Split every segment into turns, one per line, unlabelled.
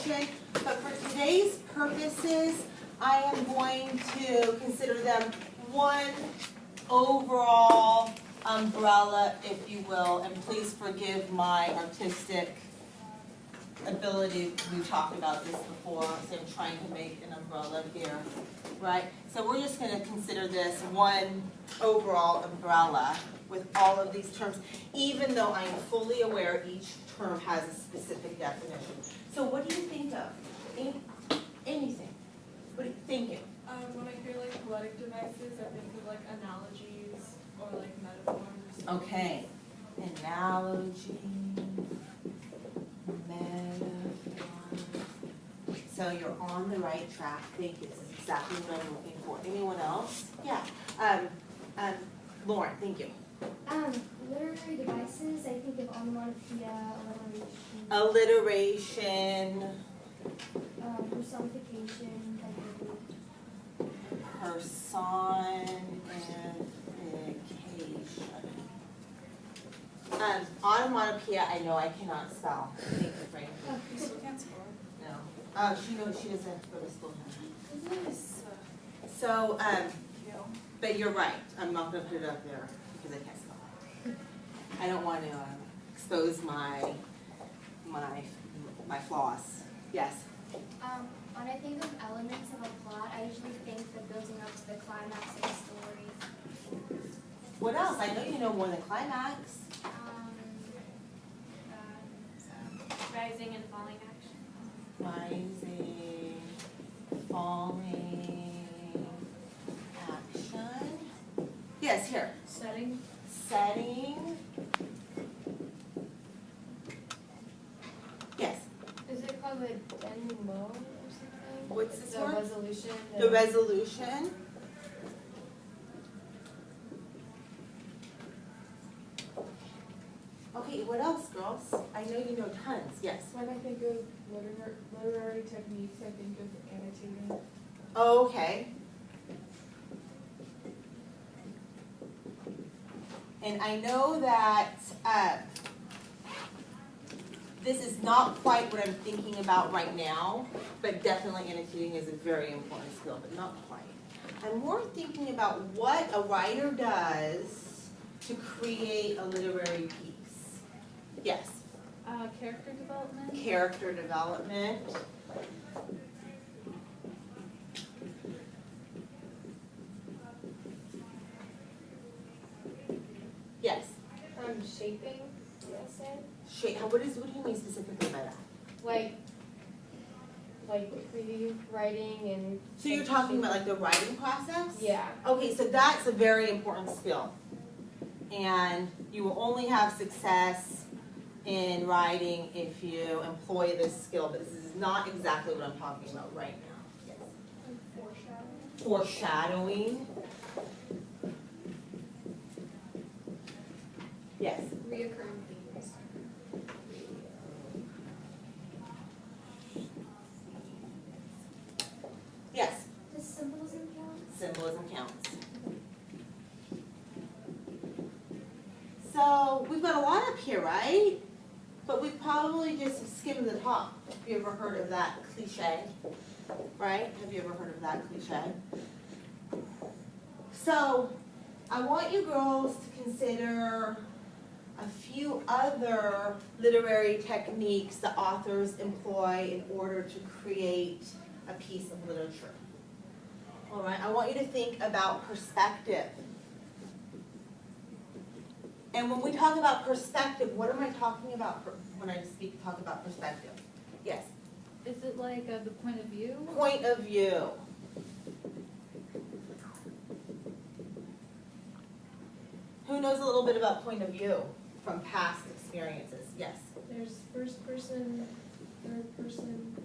definition, but for today's purposes, I am going to consider them one overall umbrella, if you will, and please forgive my artistic ability. We've talked about this before, so I'm trying to make an umbrella here, right? So we're just going to consider this one overall umbrella with all of these terms, even though I am fully aware each term has a specific definition. So what do you think of? Anything? What are you thinking?
When I hear like poetic devices, I think of like analogies or like metaphors.
Okay, analogy, metaphor. So you're on the right track. Thank you. This is exactly what I'm looking for. Anyone else? Yeah. Lauren, thank you.
Literary devices, I think of onomatopoeia,
Alliteration.
Personification,
Personification. Onomatopoeia, I know I cannot spell. Thank you, Frank.
You still can't spell.
No. She knows she doesn't go to school now. So, but you're right. I'm not going to put it up there because I can't spell. I don't want to expose my flaws. Yes.
When I think of elements of a plot, I usually think the building up to the climax of a story.
What else? I know you know more than climax.
Rising and falling action.
Rising, falling, action. Yes, here.
Setting.
Setting. Yes.
Is it called a denouement or something?
What's this
The
word?
resolution.
The resolution. Okay, what else, girls? I know you know tons. Yes.
When I think of literary techniques, I think of annotating.
Oh, okay. And I know that this is not quite what I'm thinking about right now, but definitely annotating is a very important skill, but not quite. I'm more thinking about what a writer does to create a literary piece. Yes.
Character development.
Character development. Yes.
Shaping the essay.
What do you mean specifically by that?
Like creative writing and.
So you're talking about like the writing process?
Yeah.
Okay, so that's a very important skill. And you will only have success in writing if you employ this skill, but this is not exactly what I'm talking about right now. Yes. Foreshadowing. Yes.
Reoccurring themes.
Yes.
Does symbolism count?
Symbolism counts. So we've got a lot up here, right? But we probably just skimmed the top. Have you ever heard of that cliche? Right? Have you ever heard of that cliche? So I want you girls to consider a few other literary techniques that authors employ in order to create a piece of literature. All right, I want you to think about perspective. And when we talk about perspective, what am I talking about when I talk about perspective? Yes?
Is it like the point of view?
Point of view. Who knows a little bit about point of view from past experiences? Yes?
There's first person, third person.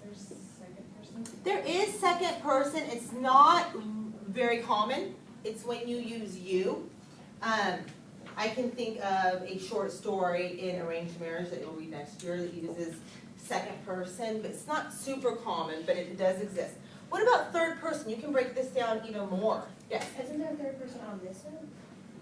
There's second person.
There is second person. It's not very common. It's when you use you. I can think of a short story in Arranged Marriage that you'll read next year that uses second person, but it's not super common, but it does exist. What about third person? You can break this down even more. Yes?
Isn't there a third person omniscient?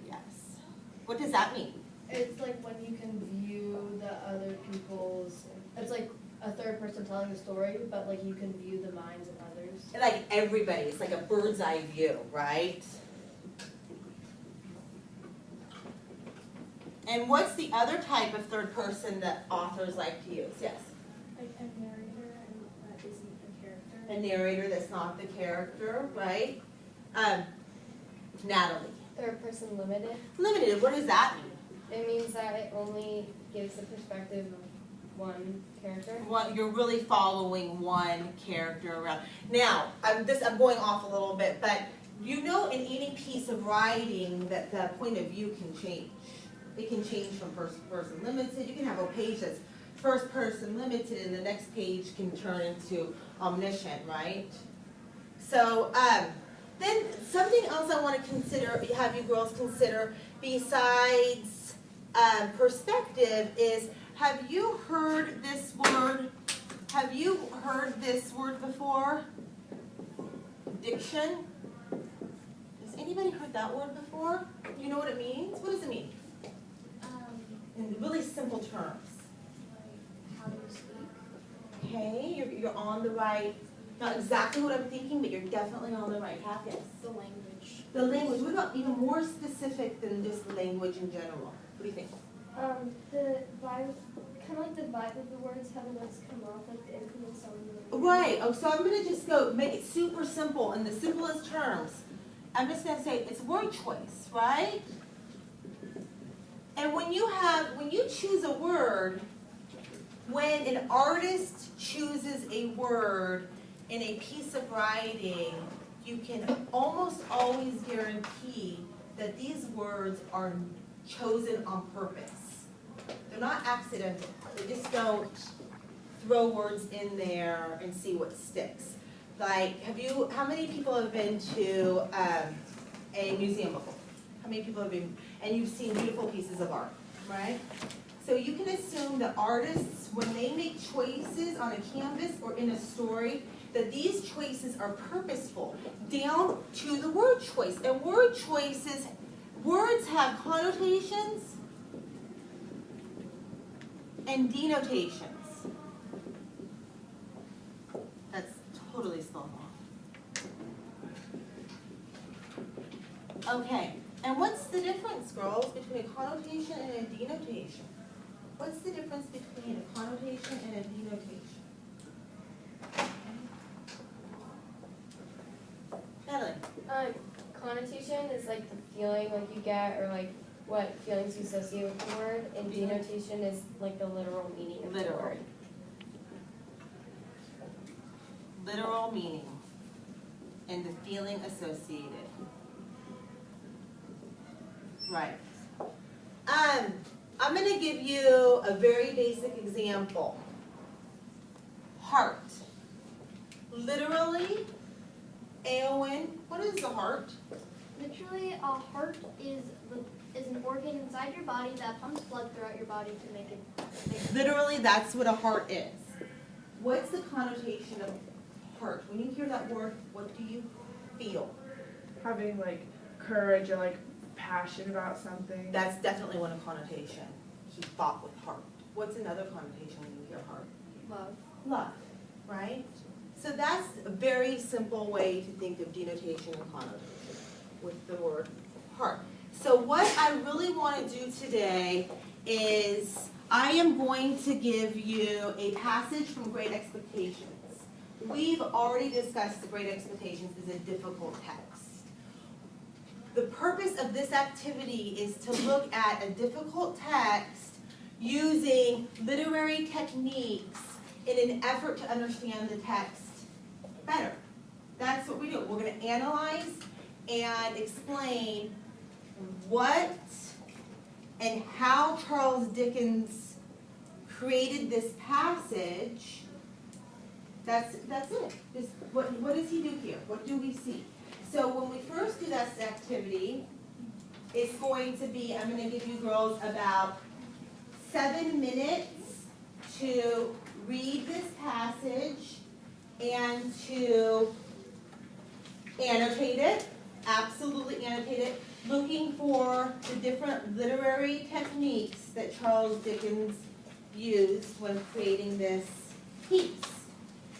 Yes. What does that mean?
It's like when you can view the other people's, it's like
a third person telling the story, but like you can view the minds of others.
Like everybody, it's like a bird's eye view, right? And what's the other type of third person that authors like to use? Yes?
Like a narrator and that isn't a character.
A narrator that's not the character, right? Natalie.
Third person limited.
Limited, what does that mean?
It means that it only gives the perspective of one character.
What, you're really following one character around. Now, I'm going off a little bit, but you know in any piece of writing that the point of view can change. It can change from first person limited. You can have a page that's first person limited and the next page can turn into omniscient, right? So then something else I want to consider, have you girls consider besides perspective is, have you heard this word? Have you heard this word before? Diction. Has anybody heard that word before? Do you know what it means? What does it mean? In really simple terms.
Like how you speak.
Okay, you're on the right, not exactly what I'm thinking, but you're definitely on the right path, yes.
The language.
The language, what about even more specific than just language in general? What do you think?
The vibe, kind of like the vibe of the words, how the words come off, like the influence on the.
Right, oh, so I'm gonna just go make it super simple in the simplest terms. I'm just gonna say it's word choice, right? And when you choose a word, when an artist chooses a word in a piece of writing, you can almost always guarantee that these words are chosen on purpose. They're not accidental. They just don't throw words in there and see what sticks. Like, how many people have been to a museum before? How many people have been, and you've seen beautiful pieces of art, right? So you can assume that artists, when they make choices on a canvas or in a story, that these choices are purposeful, down to the word choice. And word choices, words have connotations and denotations. That's totally spelled wrong. Okay, and what's the difference, girls, between a connotation and a denotation? What's the difference between a connotation and a denotation? Natalie?
Connotation is like the feeling like you get, or like what feelings you associate with the word, and denotation is like the literal meaning of the
Literal.
word.
Literal meaning and the feeling associated. Right. I'm going to give you a very basic example. Heart. Literally, Aowen, what is the heart?
Literally, a heart is an organ inside your body that pumps blood throughout your body to make it.
Literally, that's what a heart is. What's the connotation of heart? When you hear that word, what do you feel?
Having like courage or like passion about something.
That's definitely one connotation. He fought with heart. What's another connotation when you hear heart?
Love.
Love, right? So that's a very simple way to think of denotation and connotation with the word heart. So what I really want to do today is I am going to give you a passage from Great Expectations. We've already discussed the Great Expectations is a difficult text. The purpose of this activity is to look at a difficult text using literary techniques in an effort to understand the text better. That's what we do. We're going to analyze and explain what and how Charles Dickens created this passage. That's it. Just what does he do here? What do we see? So when we first do this activity, it's going to be, I'm going to give you girls about 7 minutes to read this passage and to annotate it, absolutely annotate it, looking for the different literary techniques that Charles Dickens used when creating this peace.